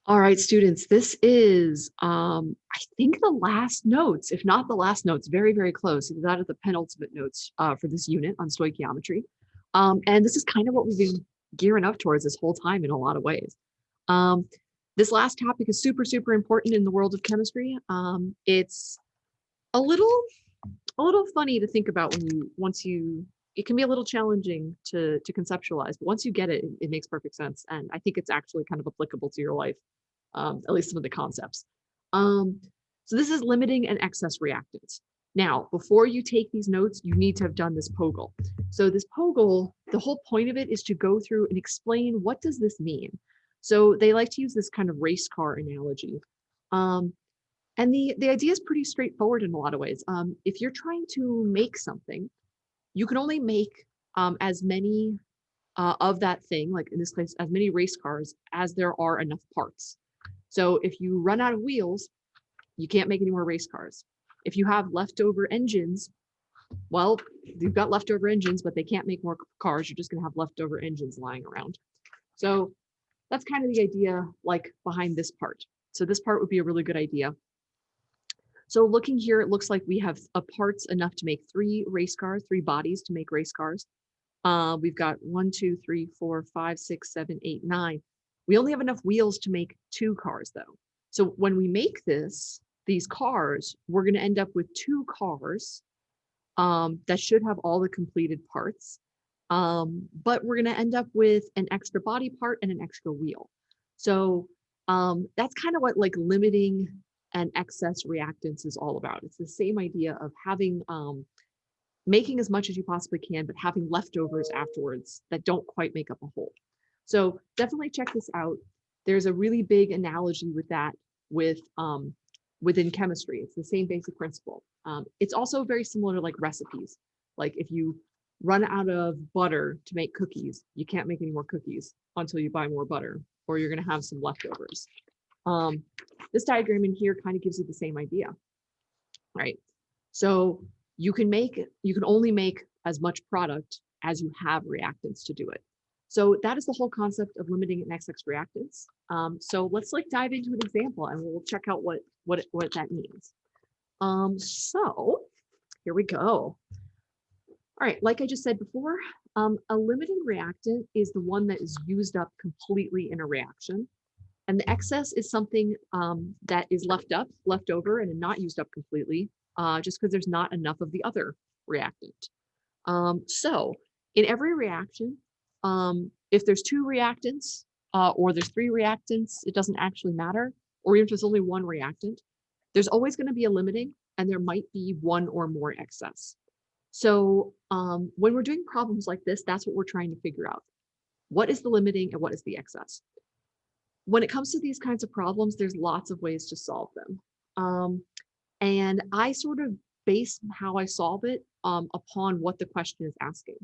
All right, students, this is, I think the last notes, if not the last notes, very, very close. That are the penultimate notes for this unit on stoichiometry. And this is kind of what we've been gearing up towards this whole time in a lot of ways. Um, this last topic is super, super important in the world of chemistry. It's a little, a little funny to think about it can be a little challenging to conceptualize, but once you get it, it makes perfect sense. And I think it's actually kind of applicable to your life, at least some of the concepts. Um, so this is limiting and excess reactants. Now, before you take these notes, you need to have done this POGL. So this POGL, the whole point of it is to go through and explain what does this mean. So they like to use this kind of race car analogy. Um, and the idea is pretty straightforward in a lot of ways. If you're trying to make something, you can only make as many of that thing, like in this case, as many race cars as there are enough parts. So if you run out of wheels, you can't make any more race cars. If you have leftover engines, well, you've got leftover engines, but they can't make more cars. You're just going to have leftover engines lying around. So that's kind of the idea like behind this part. So this part would be a really good idea. So looking here, it looks like we have parts enough to make 3 race cars, 3 bodies to make race cars. We've got 1, 2, 3, 4, 5, 6, 7, 8, 9. We only have enough wheels to make 2 cars though. So when we make these cars, we're going to end up with 2 cars that should have all the completed parts. But we're going to end up with an extra body part and an extra wheel. So that's kind of what like limiting and excess reactants is all about. It's the same idea of having making as much as you possibly can, but having leftovers afterwards that don't quite make up a whole. So definitely check this out. There's a really big analogy with that within chemistry. It's the same basic principle. It's also very similar to like recipes. Like if you run out of butter to make cookies, you can't make any more cookies until you buy more butter, or you're going to have some leftovers. This diagram in here kind of gives you the same idea, right? So you can only make as much product as you have reactants to do it. So that is the whole concept of limiting and excess reactants. So let's like dive into an example and we'll check out what that means. So here we go. All right, like I just said before, a limiting reactant is the one that is used up completely in a reaction. And the excess is something that is left over and not used up completely, just because there's not enough of the other reactant. So in every reaction, if there's 2 reactants or there's 3 reactants, it doesn't actually matter, or even if there's only 1 reactant, there's always going to be a limiting and there might be 1 or more excess. So when we're doing problems like this, that's what we're trying to figure out. What is the limiting and what is the excess? When it comes to these kinds of problems, there's lots of ways to solve them. And I sort of base how I solve it upon what the question is asking.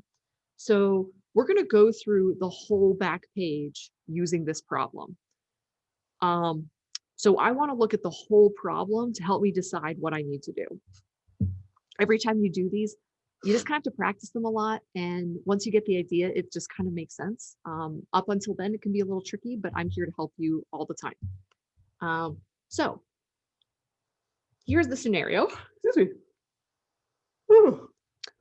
So we're going to go through the whole back page using this problem. So I want to look at the whole problem to help me decide what I need to do. Every time you do these, you just kind of have to practice them a lot. And once you get the idea, it just kind of makes sense. Up until then, it can be a little tricky, but I'm here to help you all the time. So here's the scenario. Excuse me.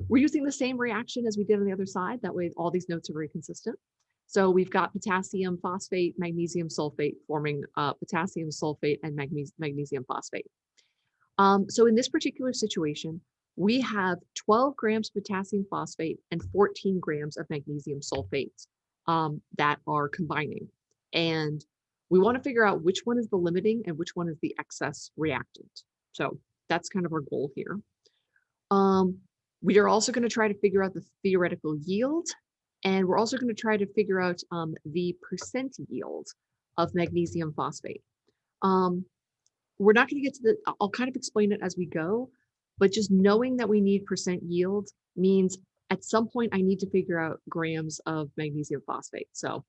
We're using the same reaction as we did on the other side. That way, all these notes are very consistent. So we've got potassium phosphate, magnesium sulfate forming potassium sulfate and magnesium phosphate. So in this particular situation, we have 12 grams of potassium phosphate and 14 grams of magnesium sulfate that are combining. And we want to figure out which one is the limiting and which one is the excess reactant. So that's kind of our goal here. We are also going to try to figure out the theoretical yield, and we're also going to try to figure out the percent yield of magnesium phosphate. We're not going to get to I'll kind of explain it as we go, but just knowing that we need percent yield means at some point I need to figure out grams of magnesium phosphate. So,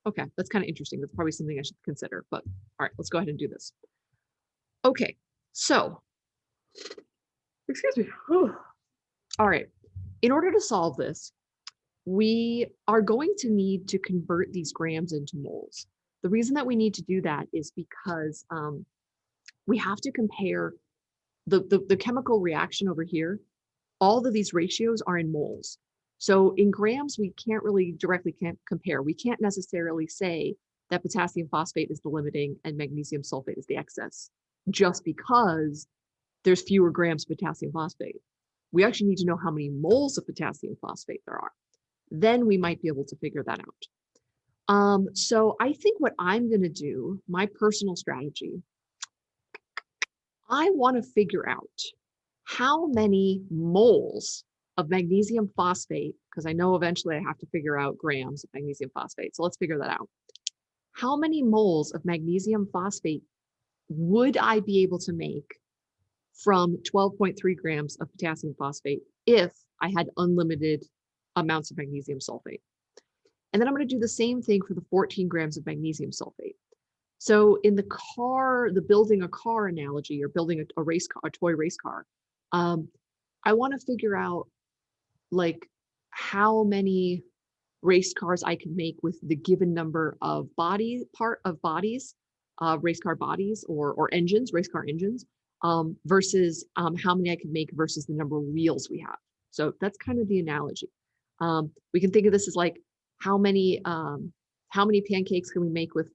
okay, that's kind of interesting. That's probably something I should consider, but all right, let's go ahead and do this. Okay, so, excuse me. All right, in order to solve this, we are going to need to convert these grams into moles. The reason that we need to do that is because we have to compare the chemical reaction over here. All of these ratios are in moles. So in grams, we can't really directly compare. We can't necessarily say that potassium phosphate is the limiting and magnesium sulfate is the excess, just because there's fewer grams of potassium phosphate. We actually need to know how many moles of potassium phosphate there are. Then we might be able to figure that out. So I think what I'm going to do, my personal strategy, I want to figure out how many moles of magnesium phosphate, because I know eventually I have to figure out grams of magnesium phosphate. So let's figure that out. How many moles of magnesium phosphate would I be able to make from 12.3 grams of potassium phosphate if I had unlimited amounts of magnesium sulfate? And then I'm going to do the same thing for the 14 grams of magnesium sulfate. So in the car, the building a car analogy, or building a race car, a toy race car, I want to figure out like how many race cars I can make with the given number of bodies, race car bodies or engines, race car engines, versus how many I can make versus the number of wheels we have. So that's kind of the analogy. We can think of this as like how many pancakes can we make with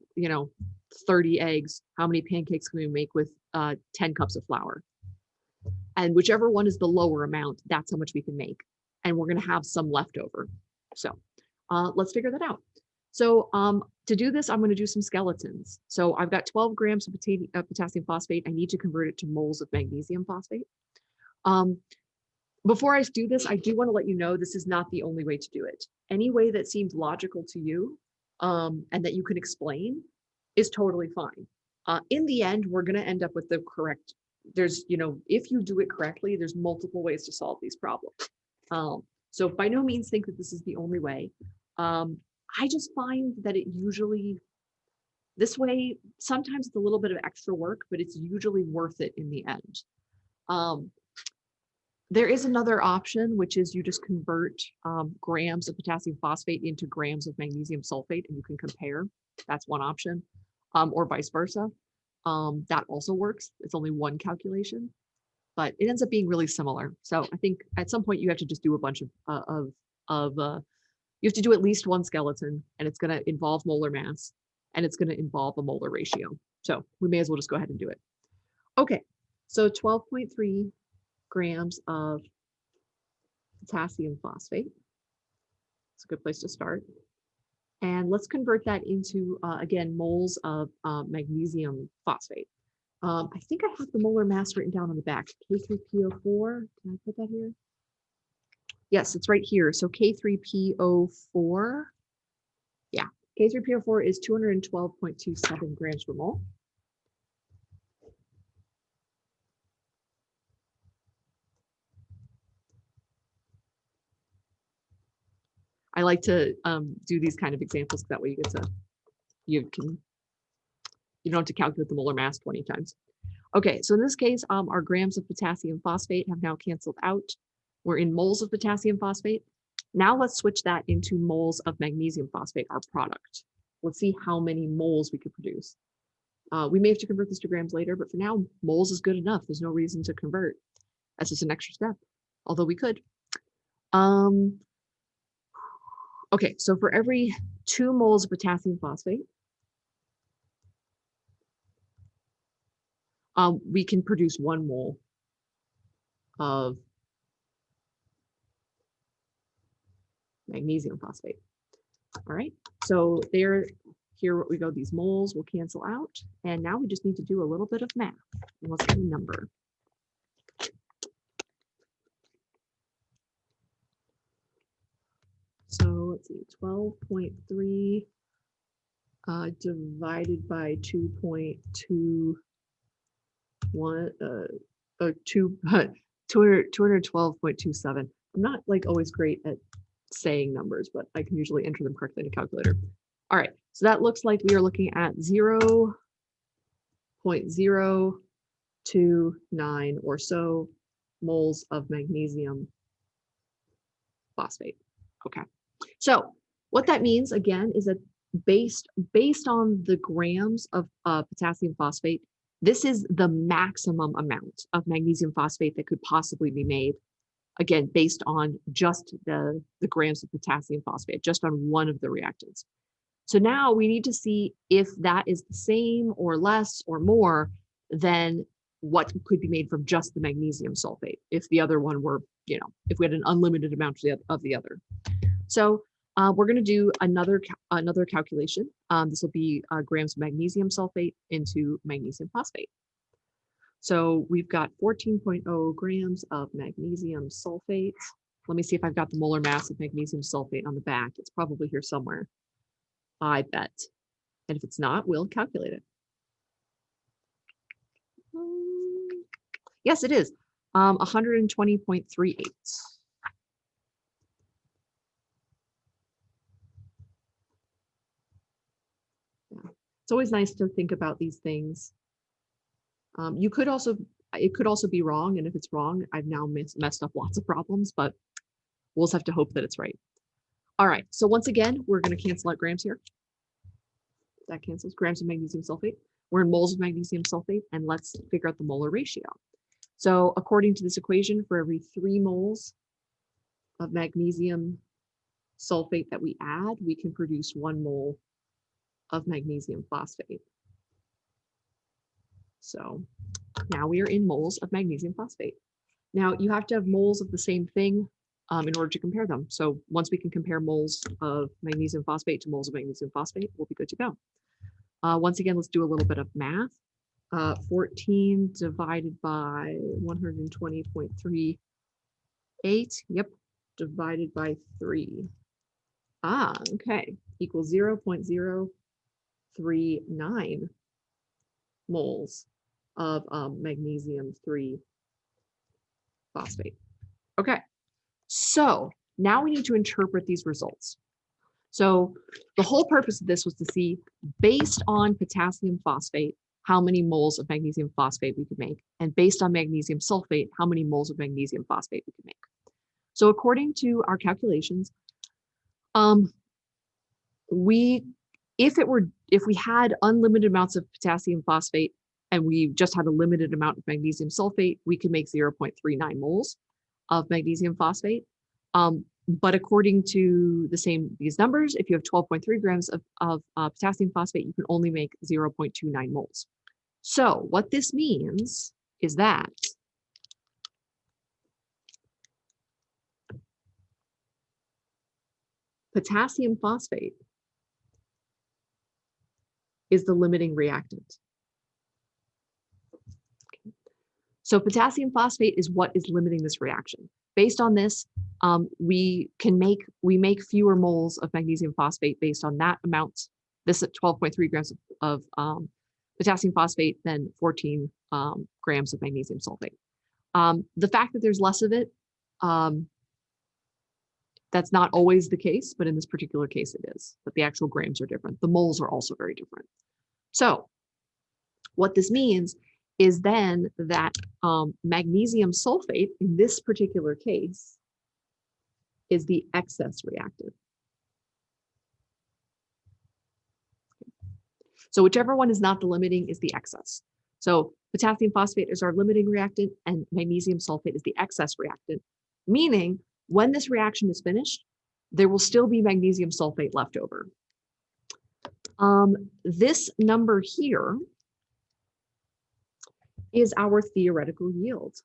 30 eggs? How many pancakes can we make with 10 cups of flour? And whichever one is the lower amount, that's how much we can make. And we're going to have some left over. So let's figure that out. So to do this, I'm going to do some skeletons. So I've got 12 grams of potassium phosphate. I need to convert it to moles of magnesium phosphate. Before I do this, I do want to let you know this is not the only way to do it. Any way that seems logical to you and that you can explain is totally fine. In the end, we're going to end up with the correct. There's, if you do it correctly, there's multiple ways to solve these problems. So by no means think that this is the only way. I just find that it usually, this way, sometimes it's a little bit of extra work, but it's usually worth it in the end. There is another option, which is you just convert grams of potassium phosphate into grams of magnesium sulfate, and you can compare. That's one option, or vice versa. That also works. It's only one calculation, but it ends up being really similar. So I think at some point you have to just do a bunch you have to do at least one skeleton, and it's going to involve molar mass, and it's going to involve a molar ratio. So we may as well just go ahead and do it. Okay, so 12.3 grams of potassium phosphate. It's a good place to start. And let's convert that into, again, moles of magnesium phosphate. I think I have the molar mass written down on the back. K3PO4, can I put that here? Yes, it's right here. So K3PO4, yeah, K3PO4 is 212.27 grams per mole. I like to do these kind of examples, that way you don't have to calculate the molar mass 20 times. Okay, so in this case, our grams of potassium phosphate have now canceled out. We're in moles of potassium phosphate. Now let's switch that into moles of magnesium phosphate, our product. Let's see how many moles we could produce. We may have to convert this to grams later, but for now, moles is good enough. There's no reason to convert. That's just an extra step, although we could. Okay, so for every 2 moles of potassium phosphate, we can produce 1 mole of magnesium phosphate. All right, so here we go. These moles will cancel out, and now we just need to do a little bit of math. And let's get a number. So let's see, 12.3 divided by 2.21, 212.27. I'm not like always great at saying numbers, but I can usually enter them correctly in a calculator. All right, so that looks like we are looking at 0.029 or so moles of magnesium phosphate. Okay, so what that means again is that based on the grams of potassium phosphate, this is the maximum amount of magnesium phosphate that could possibly be made. Again, based on just the grams of potassium phosphate, just on one of the reactants. So now we need to see if that is the same or less or more than what could be made from just the magnesium sulfate. If the other one were, if we had an unlimited amount of the other. So we're going to do another calculation. This will be grams of magnesium sulfate into magnesium phosphate. So we've got 14.0 grams of magnesium sulfate. Let me see if I've got the molar mass of magnesium sulfate on the back. It's probably here somewhere, I bet. And if it's not, we'll calculate it. Yes, it is. 120.38. It's always nice to think about these things. It could also be wrong, and if it's wrong, I've now messed up lots of problems, but we'll just have to hope that it's right. All right, so once again, we're going to cancel out grams here. That cancels grams of magnesium sulfate. We're in moles of magnesium sulfate, and let's figure out the molar ratio. So according to this equation, for every 3 moles of magnesium sulfate that we add, we can produce 1 mole of magnesium phosphate. So now we are in moles of magnesium phosphate. Now you have to have moles of the same thing in order to compare them. So once we can compare moles of magnesium phosphate to moles of magnesium phosphate, we'll be good to go. Once again, let's do a little bit of math. 14 divided by 120.38, yep, divided by 3. Okay, equals 0.039 moles of magnesium 3 phosphate. Okay, so now we need to interpret these results. So the whole purpose of this was to see, based on potassium phosphate, how many moles of magnesium phosphate we could make, and based on magnesium sulfate, how many moles of magnesium phosphate we could make. So according to our calculations, if we had unlimited amounts of potassium phosphate and we just had a limited amount of magnesium sulfate, we could make 0.39 moles of magnesium phosphate. But according to these numbers, if you have 12.3 grams of potassium phosphate, you can only make 0.29 moles. So what this means is that potassium phosphate is the limiting reactant. So potassium phosphate is what is limiting this reaction. Based on this, we make fewer moles of magnesium phosphate based on that amount. This at 12.3 grams of potassium phosphate than 14 grams of magnesium sulfate. The fact that there's less of it, that's not always the case, but in this particular case it is. But the actual grams are different. The moles are also very different. So what this means is then that magnesium sulfate, in this particular case, is the excess reactant. So whichever one is not the limiting is the excess. So potassium phosphate is our limiting reactant and magnesium sulfate is the excess reactant, meaning when this reaction is finished, there will still be magnesium sulfate left over. This number here is our theoretical yield.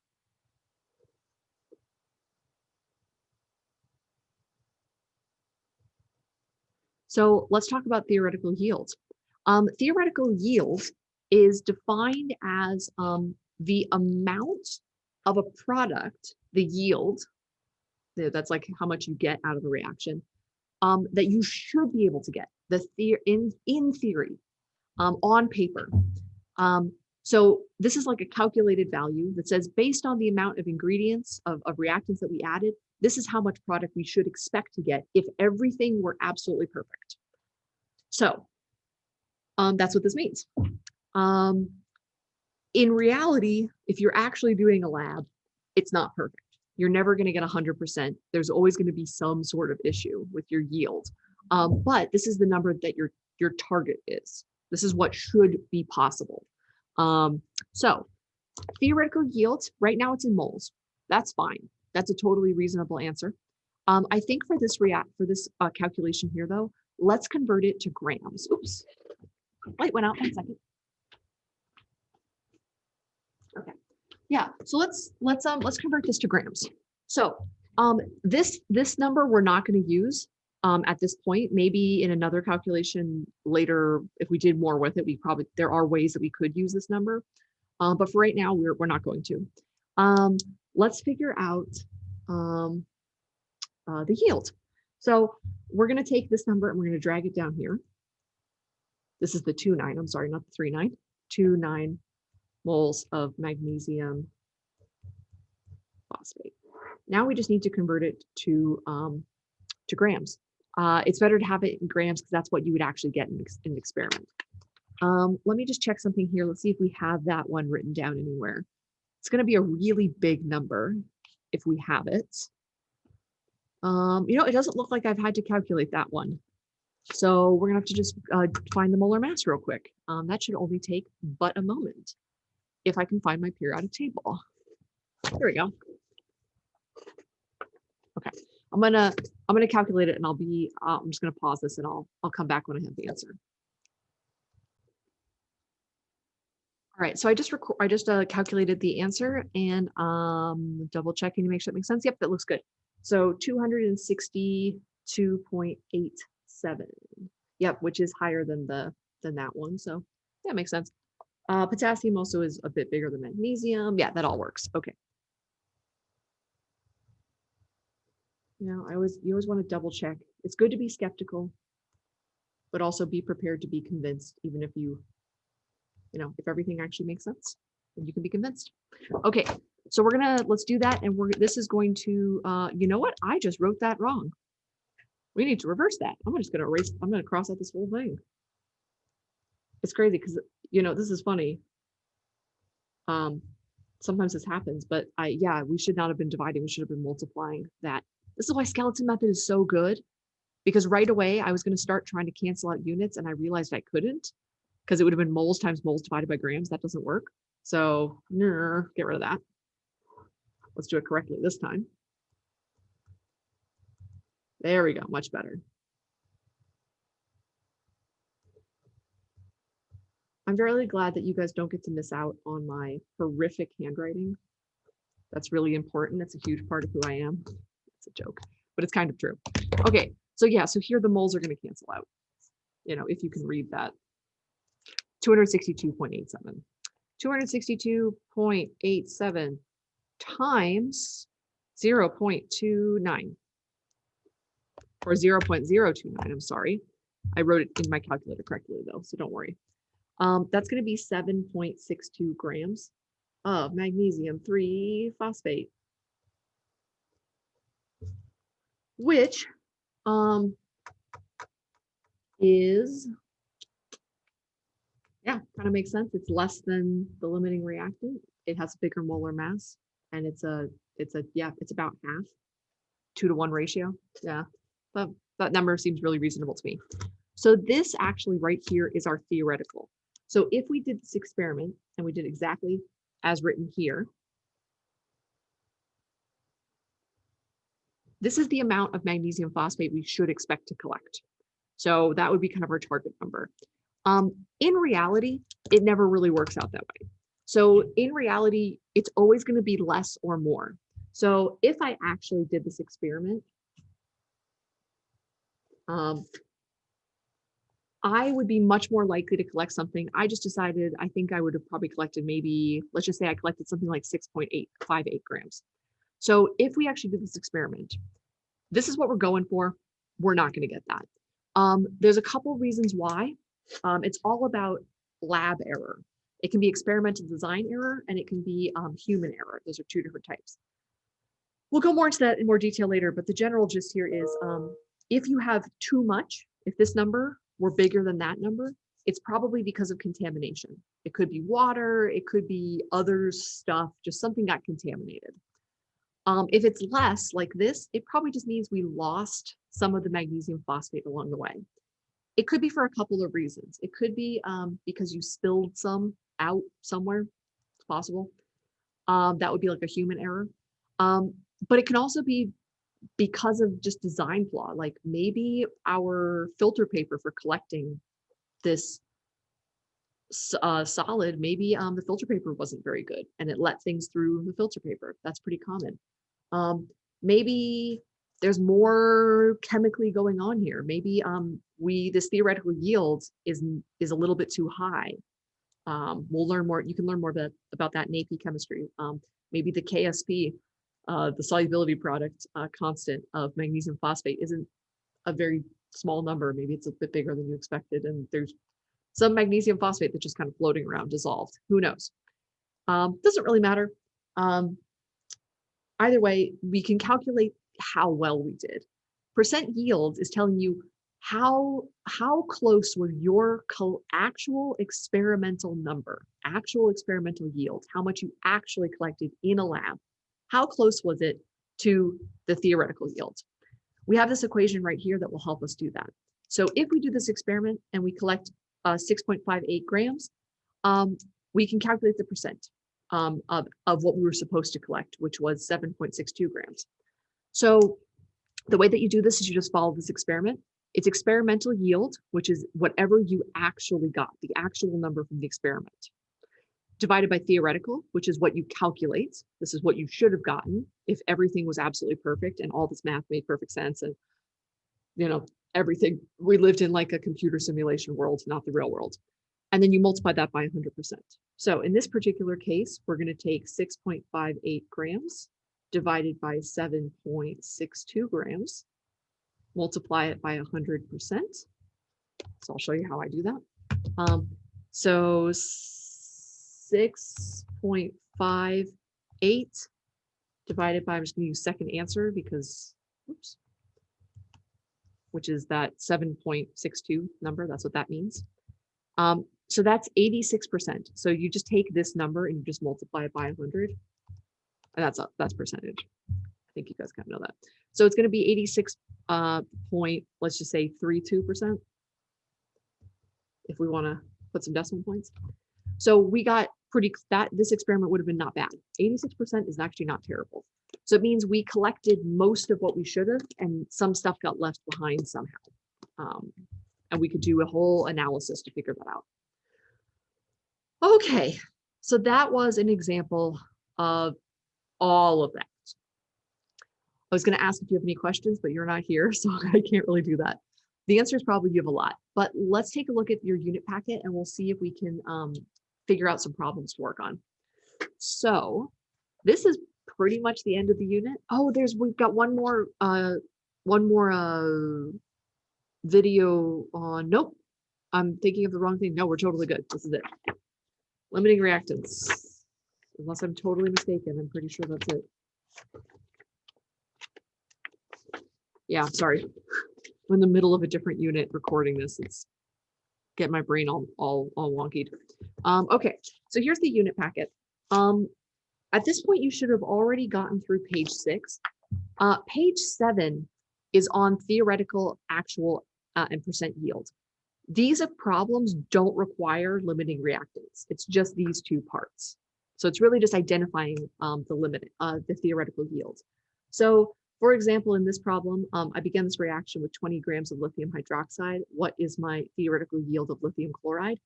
So let's talk about theoretical yield. Theoretical yield is defined as the amount of a product, the yield, that's like how much you get out of a reaction, that you should be able to get in theory, on paper. So this is like a calculated value that says, based on the amount of ingredients of reactants that we added, this is how much product we should expect to get if everything were absolutely perfect. So that's what this means. In reality, if you're actually doing a lab, it's not perfect. You're never going to get 100%. There's always going to be some sort of issue with your yield. But this is the number that your target is. This is what should be possible. So theoretical yield, right now it's in moles. That's fine. That's a totally reasonable answer. I think for this calculation here though, let's convert it to grams. Oops, light went out, 1 second. Okay, yeah, so let's convert this to grams. So this number we're not going to use at this point. Maybe in another calculation later, if we did more with it, there are ways that we could use this number. But for right now, we're not going to. Let's figure out the yield. So we're going to take this number and we're going to drag it down here. This is the 2,9, I'm sorry, not the 3,9, 2,9 moles of magnesium phosphate. Now we just need to convert it to grams. It's better to have it in grams because that's what you would actually get in an experiment. Let me just check something here. Let's see if we have that one written down anywhere. It's going to be a really big number if we have it. It doesn't look like I've had to calculate that one. So we're going to have to just find the molar mass real quick. That should only take but a moment if I can find my periodic table. There we go. Okay, I'm gonna calculate it, and I'm just gonna pause this, and I'll come back when I have the answer. All right, so I just calculated the answer, and double checking to make sure it makes sense. Yep, that looks good. So 262.87. Yep, which is higher than that one. So that makes sense. Potassium also is a bit bigger than magnesium. Yeah, that all works. Okay. You always want to double check. It's good to be skeptical, but also be prepared to be convinced, even if if everything actually makes sense, then you can be convinced. Okay, so let's do that, and this is going to, you know what? I just wrote that wrong. We need to reverse that. I'm gonna cross out this whole thing. It's crazy because this is funny. Sometimes this happens, but we should not have been dividing. We should have been multiplying that. This is why skeleton method is so good, because right away I was going to start trying to cancel out units, and I realized I couldn't, because it would have been moles times moles divided by grams. That doesn't work. So get rid of that. Let's do it correctly this time. There we go, much better. I'm very glad that you guys don't get to miss out on my horrific handwriting. That's really important. That's a huge part of who I am. It's a joke, but it's kind of true. Okay, so yeah, so here the moles are going to cancel out, if you can read that. 262.87. 262.87 times 0.29, or 0.029, I'm sorry. I wrote it in my calculator correctly though, so don't worry. That's going to be 7.62 grams of magnesium 3 phosphate, which is, kind of makes sense. It's less than the limiting reactant. It has a bigger molar mass, and it's about half, 2-to-1 ratio. Yeah, that number seems really reasonable to me. So this actually right here is our theoretical. So if we did this experiment and we did exactly as written here, this is the amount of magnesium phosphate we should expect to collect. So that would be kind of our target number. In reality, it never really works out that way. So in reality, it's always going to be less or more. So if I actually did this experiment, I would be much more likely to collect something. I just decided, I think I would have probably collected maybe, let's just say I collected something like 6.858 grams. So if we actually did this experiment, this is what we're going for. We're not going to get that. There's a couple reasons why. It's all about lab error. It can be experimental design error, and it can be human error. Those are two different types. We'll go more into that in more detail later, but the general gist here is if you have too much, if this number were bigger than that number, it's probably because of contamination. It could be water, it could be other stuff, just something got contaminated. If it's less like this, it probably just means we lost some of the magnesium phosphate along the way. It could be for a couple of reasons. It could be because you spilled some out somewhere. It's possible. That would be like a human error. But it can also be because of just design flaw. Like maybe our filter paper for collecting this solid, maybe the filter paper wasn't very good and it let things through the filter paper. That's pretty common. Maybe there's more chemically going on here. Maybe this theoretical yield is a little bit too high. We'll learn more. You can learn more about that in AP chemistry. Maybe the KSP, the solubility product constant of magnesium phosphate isn't a very small number. Maybe it's a bit bigger than you expected, and there's some magnesium phosphate that's just kind of floating around dissolved. Who knows? Doesn't really matter. Either way, we can calculate how well we did. Percent yield is telling you how close was your actual experimental number, actual experimental yield, how much you actually collected in a lab. How close was it to the theoretical yield? We have this equation right here that will help us do that. So if we do this experiment and we collect 6.58 grams, we can calculate the percent of what we were supposed to collect, which was 7.62 grams. So the way that you do this is you just follow this experiment. It's experimental yield, which is whatever you actually got, the actual number from the experiment, divided by theoretical, which is what you calculate. This is what you should have gotten if everything was absolutely perfect and all this math made perfect sense and, you know, everything, we lived in like a computer simulation world, not the real world. And then you multiply that by 100%. So in this particular case, we're going to take 6.58 grams divided by 7.62 grams, multiply it by 100%. So I'll show you how I do that. So 6.58 divided by, I'm just going to use second answer because, oops, which is that 7.62 number. That's what that means. So that's 86%. So you just take this number and you just multiply it by 100. And that's percentage. I think you guys kind of know that. So it's going to be 86 let's just say 32%. If we want to put some decimal points. So we got this experiment would have been not bad. 86% is actually not terrible. So it means we collected most of what we should have and some stuff got left behind somehow. And we could do a whole analysis to figure that out. Okay, so that was an example of all of that. I was going to ask if you have any questions, but you're not here, so I can't really do that. The answer is probably you have a lot, but let's take a look at your unit packet and we'll see if we can figure out some problems to work on. So this is pretty much the end of the unit. Oh, we've got one more video on, nope, I'm thinking of the wrong thing. No, we're totally good. This is it. Limiting reactants. Unless I'm totally mistaken, I'm pretty sure that's it. Yeah, sorry. I'm in the middle of a different unit recording this. It's getting my brain all wonkied. Okay, so here's the unit packet. At this point, you should have already gotten through page 6. Page 7 is on theoretical, actual, and percent yield. These problems don't require limiting reactants. It's just these two parts. So it's really just identifying the theoretical yield. So for example, in this problem, I began this reaction with 20 grams of lithium hydroxide. What is my theoretical yield of lithium chloride?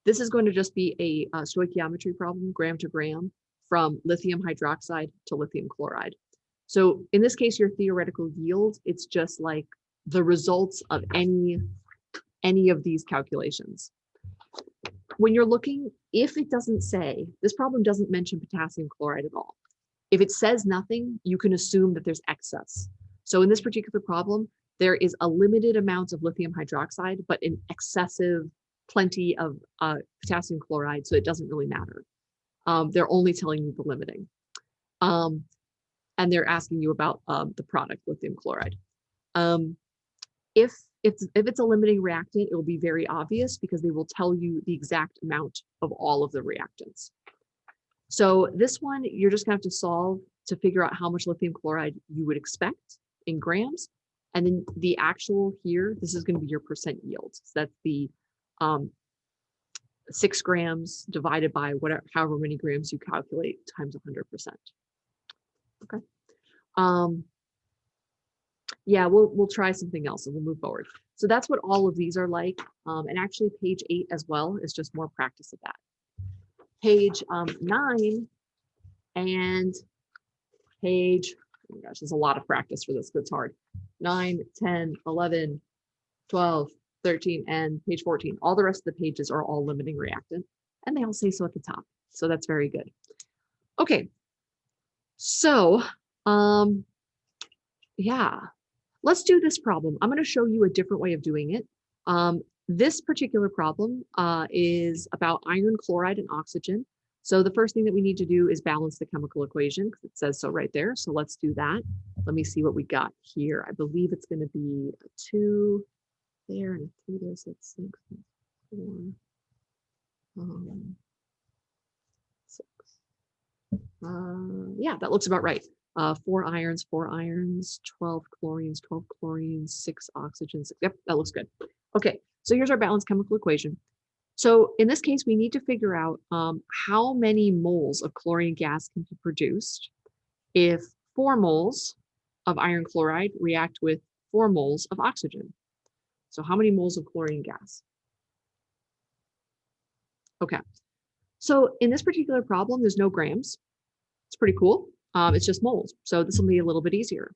This is going to just be a stoichiometry problem, gram to gram, from lithium hydroxide to lithium chloride. So in this case, your theoretical yield, it's just like the results of any of these calculations. When you're looking, if it doesn't say, this problem doesn't mention potassium chloride at all. If it says nothing, you can assume that there's excess. So in this particular problem, there is a limited amount of lithium hydroxide, but an excessive plenty of potassium chloride, so it doesn't really matter. They're only telling you the limiting. And they're asking you about the product, lithium chloride. If it's a limiting reactant, it will be very obvious because they will tell you the exact amount of all of the reactants. So this one, you're just going to have to solve to figure out how much lithium chloride you would expect in grams. And then the actual here, this is going to be your percent yield. So that's the 6 grams divided by whatever, however many grams you calculate times 100%. Okay. Yeah, we'll try something else and we'll move forward. So that's what all of these are like. And actually page 8 as well is just more practice of that. Page 9 and page, oh my gosh, there's a lot of practice for this, but it's hard. 9, 10, 11, 12, 13, and page 14. All the rest of the pages are all limiting reactant, and they all say so at the top. So that's very good. Okay, so yeah, let's do this problem. I'm going to show you a different way of doing it. This particular problem is about iron chloride and oxygen. So the first thing that we need to do is balance the chemical equation because it says so right there. So let's do that. Let me see what we got here. I believe it's going to be a 2 there and a 3 there. So it's 6, 4, 6. Yeah, that looks about right. 4 irons, 12 chlorines, 12 chlorines, 6 oxygens. Yep, that looks good. Okay, so here's our balanced chemical equation. So in this case, we need to figure out how many moles of chlorine gas can be produced if 4 moles of iron chloride react with 4 moles of oxygen. So how many moles of chlorine gas? Okay, so in this particular problem, there's no grams. It's pretty cool. It's just moles. So this will be a little bit easier.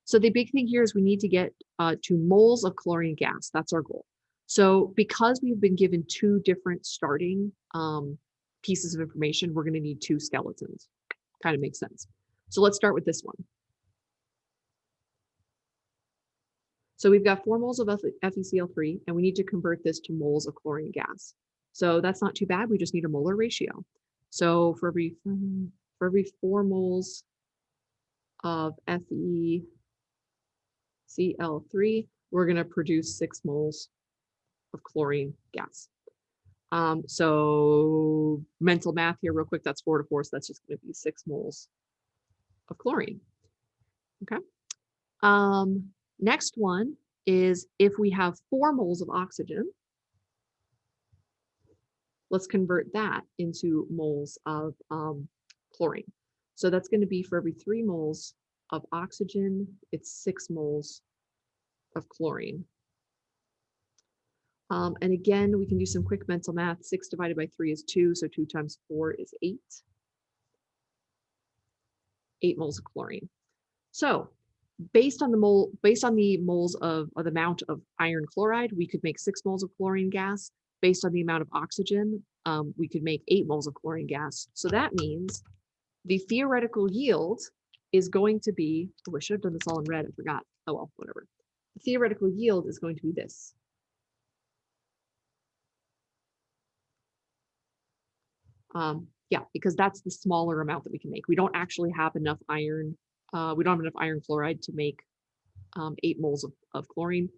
So the big thing here is we need to get to moles of chlorine gas. That's our goal. So because we've been given 2 different starting pieces of information, we're going to need 2 skeletons. Kind of makes sense. So let's start with this one. So we've got 4 moles of FeCl3, and we need to convert this to moles of chlorine gas. So that's not too bad. We just need a molar ratio. So for every 4 moles of FeCl3, we're going to produce 6 moles of chlorine gas. So mental math here real quick, that's 4 to 4, so that's just going to be 6 moles of chlorine. Okay. Next one is if we have 4 moles of oxygen, let's convert that into moles of chlorine. So that's going to be for every 3 moles of oxygen, it's 6 moles of chlorine. And again, we can do some quick mental math. 6 divided by 3 is 2, so 2 times 4 is 8. 8 moles of chlorine. So based on the moles of or the amount of iron chloride, we could make 6 moles of chlorine gas. Based on the amount of oxygen, we could make 8 moles of chlorine gas. So that means the theoretical yield is going to be, oh, I should have done this all in red, I forgot. Oh well, whatever. The theoretical yield is going to be this. Yeah, because that's the smaller amount that we can make. We don't actually have enough iron. We don't have enough iron chloride to make 8 moles of chlorine.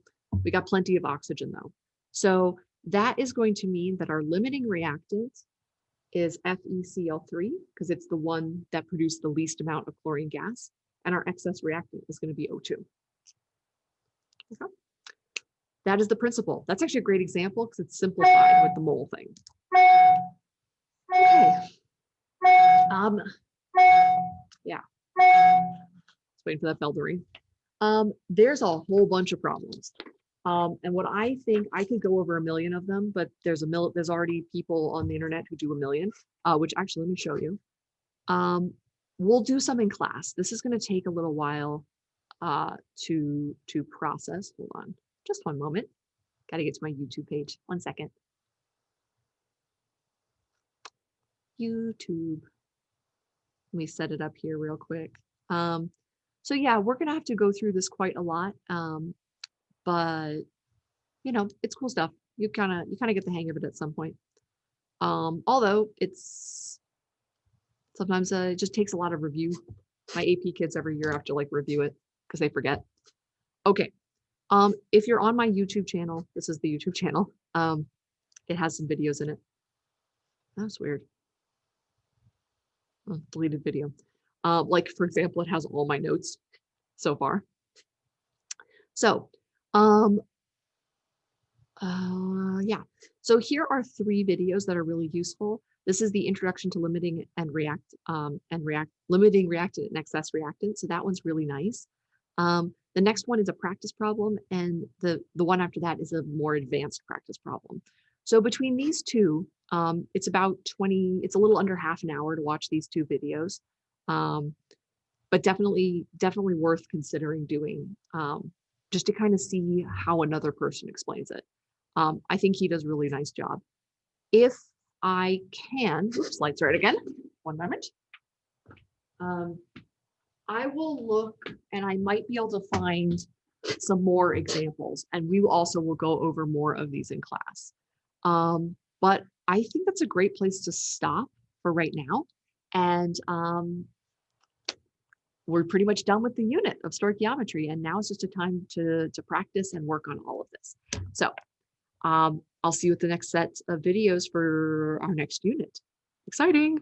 We got plenty of oxygen though. So that is going to mean that our limiting reactant is FeCl3 because it's the one that produced the least amount of chlorine gas, and our excess reactant is going to be O2. Okay. That is the principle. That's actually a great example because it's simplified with the mole thing. Okay. Yeah. Just waiting for that bell to ring. There's a whole bunch of problems. And what I think, I could go over 1 million of them, but there's already people on the internet who do 1 million, which actually, let me show you. We'll do some in class. This is going to take a little while to process. Hold on, just one moment. Got to get to my YouTube page. 1 second. YouTube. Let me set it up here real quick. So yeah, we're going to have to go through this quite a lot. But you know, it's cool stuff. You kind of get the hang of it at some point. Although it's sometimes it just takes a lot of review. My AP kids every year have to like review it because they forget. Okay. If you're on my YouTube channel, this is the YouTube channel. It has some videos in it. That's weird. Oh, deleted video. Like for example, it has all my notes so far. So, yeah. So here are 3 videos that are really useful. This is the introduction to limiting limiting reactant and excess reactant. So that one's really nice. The next one is a practice problem, and the one after that is a more advanced practice problem. So between these two, it's about 20, it's a little under half an hour to watch these 2 videos. But definitely worth considering doing, just to kind of see how another person explains it. I think he does a really nice job. If I can, oops, lights right again. One moment. I will look and I might be able to find some more examples, and we also will go over more of these in class. But I think that's a great place to stop for right now. And we're pretty much done with the unit of stoichiometry, and now it's just a time to practice and work on all of this. So I'll see you at the next set of videos for our next unit. Exciting.